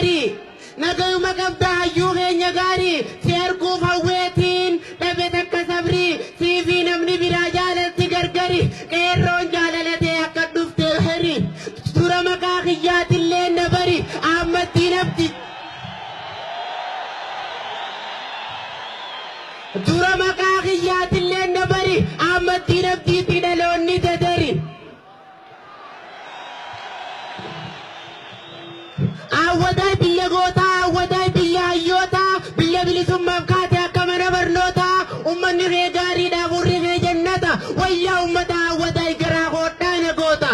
gari nagayu magabda hayuge nyagari serku fawwetin dabeta kasabri sivi namni birajala tigargari qeerroon jaalalate akka dhufte heri dura maqaa qiyyaatillee nabari ammatti nabdi dura maqaa qiyyaatillee nabari ammatti nabdi tidaloonni dadari awadai biyya goota awadai biyya hayyoota biyya bilisummaaf kaate akka mana barnoota ummanni kee gaariidha burri kee jannata wayyaa ummata awadai garaa hodhaana goota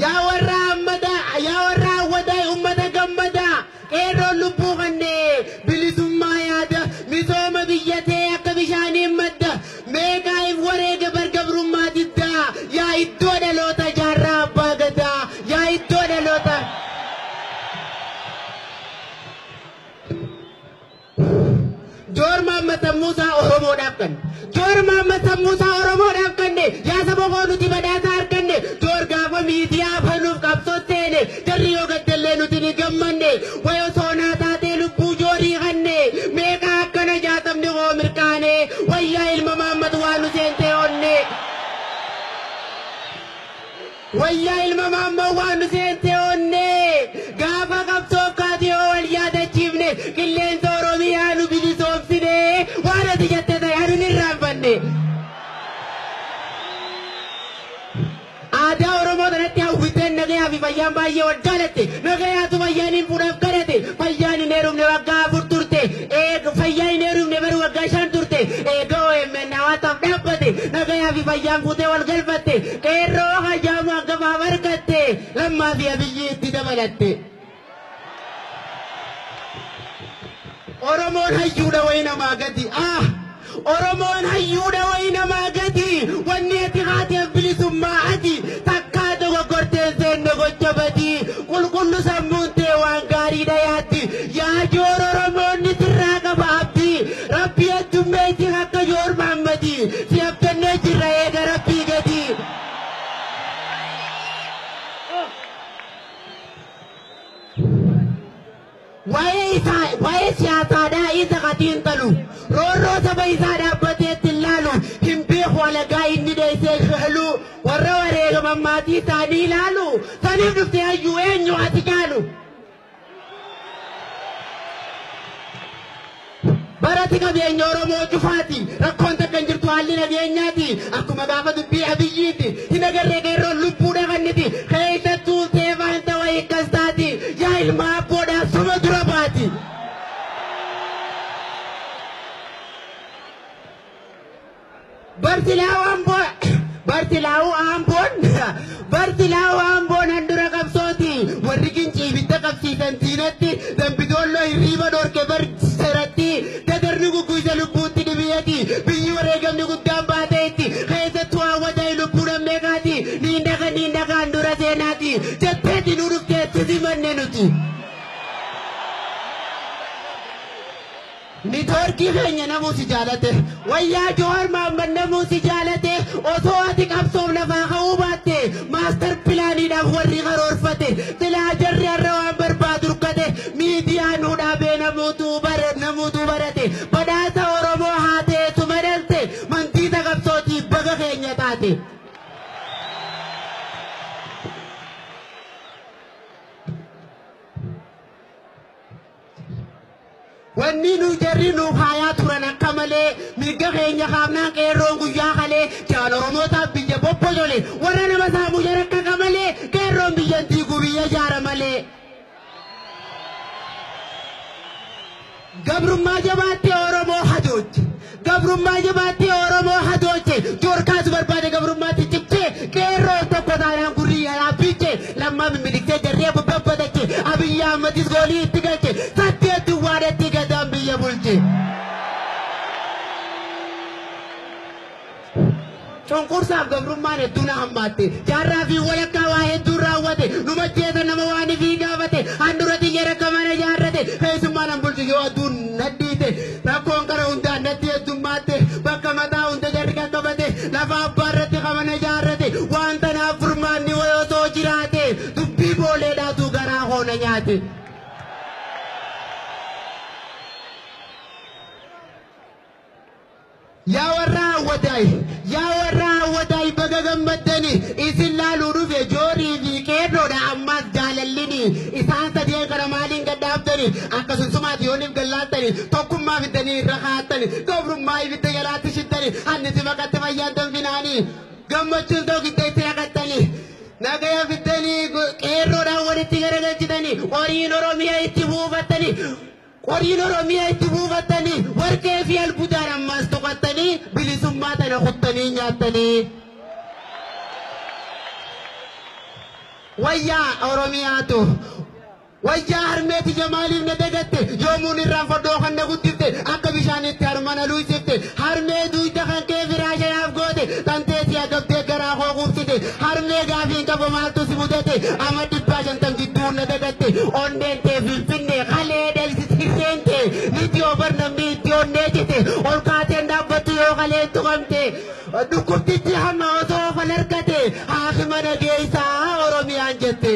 yaa warra awadai ummata gammada qeerroon lubbuu kannee bilisummaa yaada misooma biyyatee akka bishaaniin madda meeqaa'if wareega bargabrummaa diddaa yaa iddoo dhaloota jaarraa abbaa gadaa yaa iddoo dhaloota Joor Mohammad Musaa Oromoodhaaf kan Joor Mohammad Musaa Oromoodhaaf kanne yaa saba koo nuti badhaasa arganne Joor gaafa miidiyaa fanuuf qabsotteene jarri yoo gaddellee nuti ni gammanne wayoo soonaa taatee lubbuu joorii kanne meeqa akkana jaatamni koo mirkaane wayyaa ilma Mohammad waan nu seentee onne wayyaa ilma Mohammad waan nu seentee onne gaafa qabsoof kaatee oo wal yaadachiifne qilleensa Oromiyaa nu bilisoomsine waan ati jette ta'e anu hin irraanfanne aadaa Oromoo tanatti hawwiteen nagayaa fi fayyaan baay'ee wal jaalatte nagayaatu fayyaan hin fuudhaaf kadhate fayyaan hin heerumne waggaa 4 turte fayyaan hin heerumne baru waggaa 5 turte eega OMN hawaataaf dhaabbate nagayaa fi fayyaan fuutee wal galfatte qeerroo hajaamu hangafaaf argatte lammaa fi abiyyi itti dabalatte Oromoon hayyuudha wayi namaa gadi Oromoon hayyuudha wayi namaa gadi wanni ati haateef bilisummaa ati takkaa dogoggorteen seenne gocha badii qulqullu sammuun tee waan gaariidha yaatti yaa joor Oromoonni sirraa qaba abdii rabbi heddummeetti akka joor Mahammadii si abdannee jirra eega rabbii gadii waa'ee siyaasaadhaa isa qatiin talu roorroo saba isaa dhaabbateetti ilaalu hin beeku alagaa inni dheessee shahalu warra wareegama maatii isaanii ilaalu saniif dhufte hayyuu eenyu ati jaalu barati qabeenya Oromoo cufaati rakkoon takka hin jirtu haalli nageenyaati akkuma gaafa dubbii abiyyiiti hin agarree qeerroon lubbuudha kanniti keessattuu seefaan ta'u hiikkas taati yaa ilma abboodhaa suma dura baati Bartilaawu Amboon handura qabsooti warri gincii bitta qabsiisan siinatti dambidoolloo hirriiba dhorke barseeratti dadarni gugguisa lubbuutti dhibiyyati biyyi wareegamni guddaan baateetti keessattuu hawwataa lubbuu nammeeqaati niindakaan dura seenaati jetteetti nu dhufteetti simanne nuti Nitorki keenya namuu si jaalate wayyaa Joor Mohammad namuu si jaalate osoo ati qabsoof lafaa ka'uu baatte maastar pilaaniidhaaf warri karoorfate silaa jarri har'a waan barbaadu dukkate miidiyaa nuu dhaabee namuutu barate badhaasa Oromoo haatee sumadalte mantiisa qabsootiif baga keenya taate wanni nu jarri nu haayaa turan akka malee mirga keenya kaafnaan qeerroon guyyaa kalee jaan Oromootaaf biyya bobbojole warra nama saamuu jarakka malee qeerroon biyyantii gubiyya jaara malee gabrummaa jabaattee Oromoo hadooche gabrummaa jabaattee Oromoo hadooche joorkaas barbaade gabrummaatti cibchee qeerroon tokko taanaan gurrii yaabbiche lammaa mimmidiksee jarree babbattache Abiyyi Ahmadis goolii itti galche saddeet duwwaadhatti gadaan biyya bulche cunqursaaf gabrummaan hedduu na hammaatte jaarraa fi walakkaa waa hedduu raawwate nu macheessa nama waan ifii gaafate handura xiyya rakka mana jaarrate keessummaan an bulchu yoo aduun nadhiite rakkoon kara hundaan natti heddummaate bakka mataa hunda jarri qaqqabate lafa abbaa irratti qabana jaarrate waan tanaaf furmaanni wayoo soo jiraate na nyaate. yaa warra wadai baga gammaddani isin laaluu dhufe joorii fi qeerroodha ammas jaalallini isaan sadeen kana maaliin gaddaabdani akkasumaati yooniif gallaattani tokkummaa fiddanii irra kaa'attani gabrummaa ibidda jalaatti shittani hannisi maqatti fayyaadan finaanii gammachuun tokkitti itti naqattani nagaya fiddanii qeerroodhaan walitti garagalchitani horiin oromiyaa itti buufattani Qoriin oromiyaa itti buufattanii warqee fi albuudaan ammas tuqattanii bilisummaa tana kuttanii nyaattanii. Wayyaa oromiyaatu wayyaa harmeeti jamaaliif na dagatte yoomuun irraan fodoo kan na guddifte akka bishaanitti harmana luusifte harmee duuta kan kee firaashanaaf goote tanteetii agabdee garaa koo quubsite harmee gaafiin qaba maaltu si mudate amma 150 jidduu na dagatte onneen tee finfinnee kalee dhalsite. Niti obarnamni itti onneechite ol kaateen dhaabbattu yoo kaleen tuqamte dhukkubtichi hamma osoo fal argate haakima nageessaa oromiyaan jette.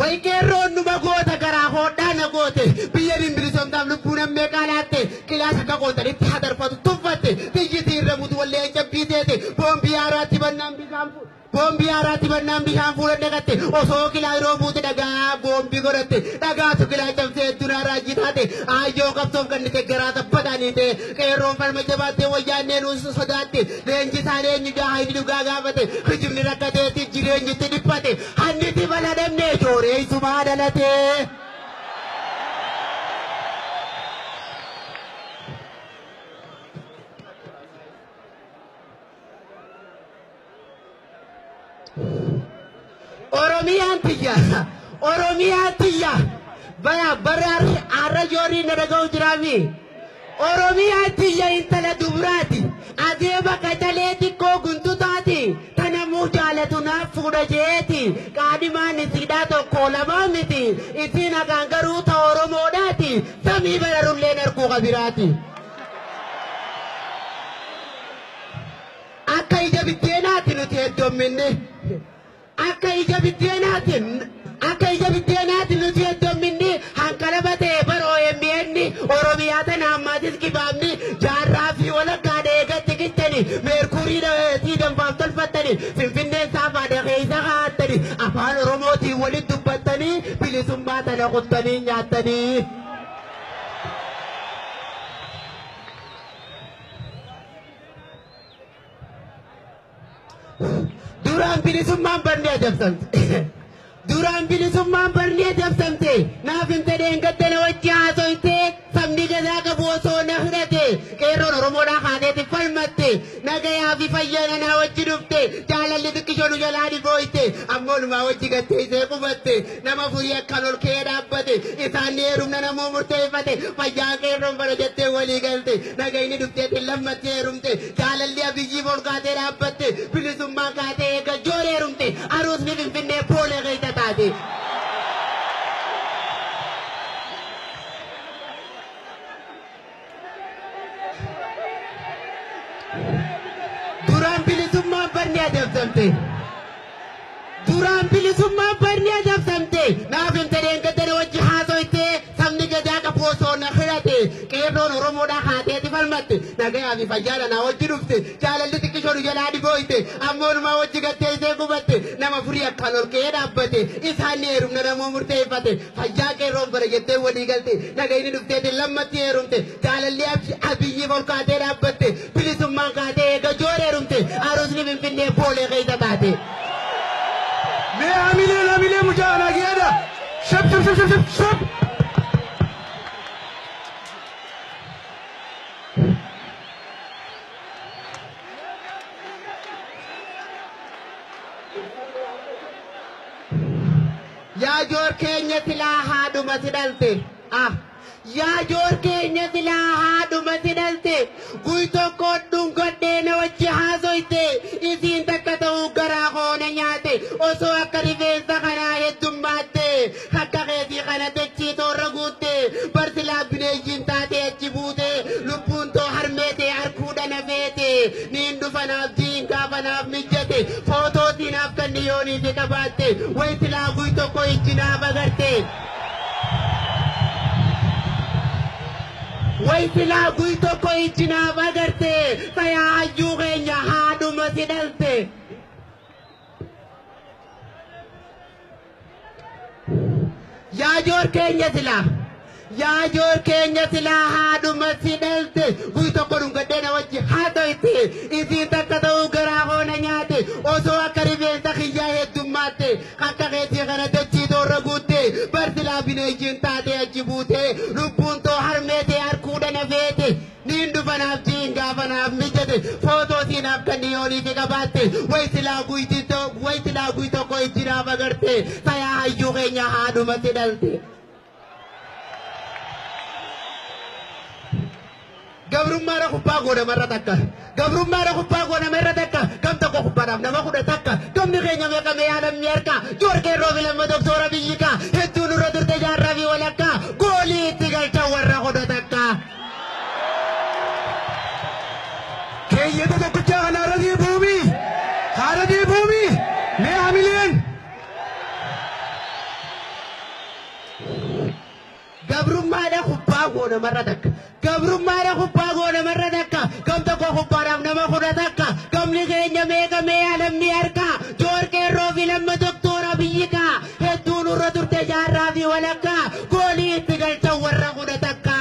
Way qeerroon numa goota garaa hodhaa na goote biyya bilisomtaaf lubbuun ammee qaalaatte qilaasa akka qootanitti hadarfatu tuffatte xiyyitii irra mutu wallee cabbiiteete boombii haaraatti bannaan bishaan Bombi arati bannaan bishaan fuudhan dhaqatte osoo kilaa yeroo buute dhagaa bombi godhatte dhagaatu kilaa cabsee dunaa raajii taate ayyoo qabsoof kannite garaa taphataanii ta'e qeerroon falma jabaattee wayyaannee nuus sodaatte leenji isaanii eenyu jahaa inni dhugaa gaafate kijibni rakkateetti jireenyitti dhiphate hanniti bala dhabnee jooree isumaa dhalatee. Oromiyaa tiyya bara arra jorii na dhaga'u jiraami. Oromiyaa tiyya intala dubraati adeema qacalee xiqqoo guntuutaati tanamuu jaalatu naaf fuudha jeeti qaadimaan isiidhaa tokko lamaa miti isiin hagaan garuu ta Oromoodhaati samii bararulleen arguu qabiraati. Akka ija biddeenaati nuti heddomminne. Akka ija biddeenaati nuti heddomminni hanqalaba ta'e bara OMN Oromiyaa tana ammaatis kibaabni jaarraa fi walakkaa dheegatti gittani meerkurii dhaweetii danfaaf tolfattani finfinneen saafaadha keessa kaa'attani afaan Oromootiin walitti dubbattanii bilisummaa tana kuttanii nyaattanii. Duraan bilisummaan barnee adamsamte. Duraan bilisummaan barnee adamsamte. Naaf hin ta'een gaddana wajji haasoyte sabni gadaa qabu osoo na hidhate qeerroon Oromoodhaa kaateeti falmatte nagayaa fi fayyaa naa wajji dhufte jaalalli xiqqishoon jalaa dhibooyte ammoolumaa wajji gatteessee qubatte nama furii akkan ol kee dhaabbate isaan heerumna namuu murteeffate fayyaa qeerroon bara jettee walii galte nagayni dhufteetiin lammatti heerumte jaalalli abiyyiif ol kaatee dhaabbatte bilisummaan kaatee eega joor heerumte aruusni finfinnee poolee keessa taate. Duraan bilisummaan barnee adamsamte. Duraan bilisummaan barnee adamsamte. Naaf hin ta'een gaddana wajji haasoyte sabni gadaa qabu osoo na hidhate qeerroon Oromoodhaa kaateeti falmatte nagayaa fi fayyaadha naa wajji dhufte jaalalli xiqqishoon jalaa dhibooyte ammoonumaa wajji gatteessee qubatte nama furii akkaan ol ka'ee dhaabbate isaan heerumna namuu murteeffate fayyaa qeerroon bara jettee walii galte nagayni dhufteetiin lammatti heerumte jaalalli abiyyiif ol kaatee dhaabbatte bilisummaan kaatee eega joor heerumte aruusni finfinnee poolee keessa taate. Mee hamilee mujaanaa geeda shab. Yaa joor keenya silaa haadhuma si dhalte. Yaa joor keenya silaa haadhuma si dhalte. Guy tokko dhungadhee na wajji haasoyte. Isiin takka ta'uu garaa koona nyaate. Osoo akka rifeensa kanaa heddummaate. Akka keetii kana dachii toorra guutte. Barsilaa bineeyyiin taate achi buute. Lubbuun too harmeete harkuudha na feete. niin dhufanaaf jiin gaafanaaf mijjate footootiinaaf kan dhiyoonii fi qabaatte wayti laaguu tokko ijjinaaf agarte. Wayti laaguu tokko ijjinaaf agarte tayaa hayyuu keenya haadhuma si dhalte. Yaa joor keenya silaa. Yaa joor keenya silaa haadhuma si dhalte guyyaa tokko dhungadheena wajji haa ta'etti isiin takka ta'uu garaa hoona nyaate osoo akka rifeensa kiyyaa heddummaate akka keetii kana dachii toorra guutte barsilaa bineeyyiin taatee achi buute lubbuun too harmeetee harkuudha na feete niin dhufanaaf jiin gaafanaaf mijjate footoo siinaaf kan dhiyoonii fi qabaatte waytilaa guyyi tokko ijjinaaf agarte tayaa hayyuu keenya haadhuma si dhalte. Gabrummaadha kubbaa goonamarra takka. Gabrummaadha kubbaa goonamarra takka. Gam tokko kubbaadhaaf nama kudha takka. Gamni keenya meeqamee yaadamni harka. Joorkeen roobilamma doktoora biyyikaa. Hedduu nurra turte jaarraa fi walakkaa. Goolii itti galchan warra kudha takka. Keeyyata tokkichaa kan haaradii buumii. Haaradii buumii. Mee hamileen. Gabrummaadha kubbaa goonamarra takka. Gabrummaadha kubbaa goonamarra takka. Gam tokko kubbaadhaaf nama kudha takka. Gamni keenya meeqamee yaadamni harka. Joorkeen roobilamma doktoora biyyikaa. Hedduu nurra turte jaarraa fi walakkaa. Goolii itti galchan warra kudha takka.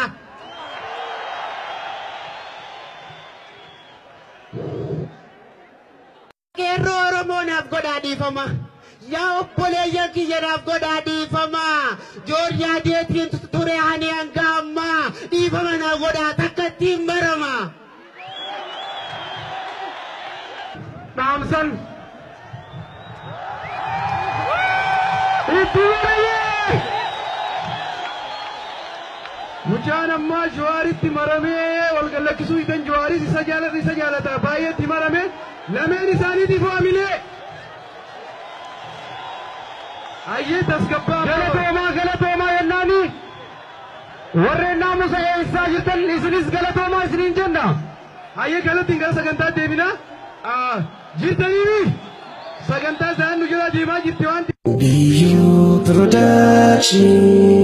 Qeerroo Oromoonaaf godhaa dhiifama. Yaa obboleeyyan kiyyanaaf godhaa dhiifama. Jooryaa deetiin ture ani hanga ammaa. Dhiifama naa godhaa takka ittiin marama. Dhaamsan. Itti marayee. Mucaan ammaa Jawaaritti maramee wal gallakkisuu hidan Jawaaris isa jaalata baay'ee itti marame lameen isaaniitiif waamilee. Ayyee tasgabbaa. Galatoomaa yennaani. Warreen naamusa eessaa jirtan isinis galatoomaa isiniin jenna. Ayyee galattiin gara sagantaa deemina. Jirtanii sagantaa isaan nu jala deemaa jirti waan. Biyyoo Production.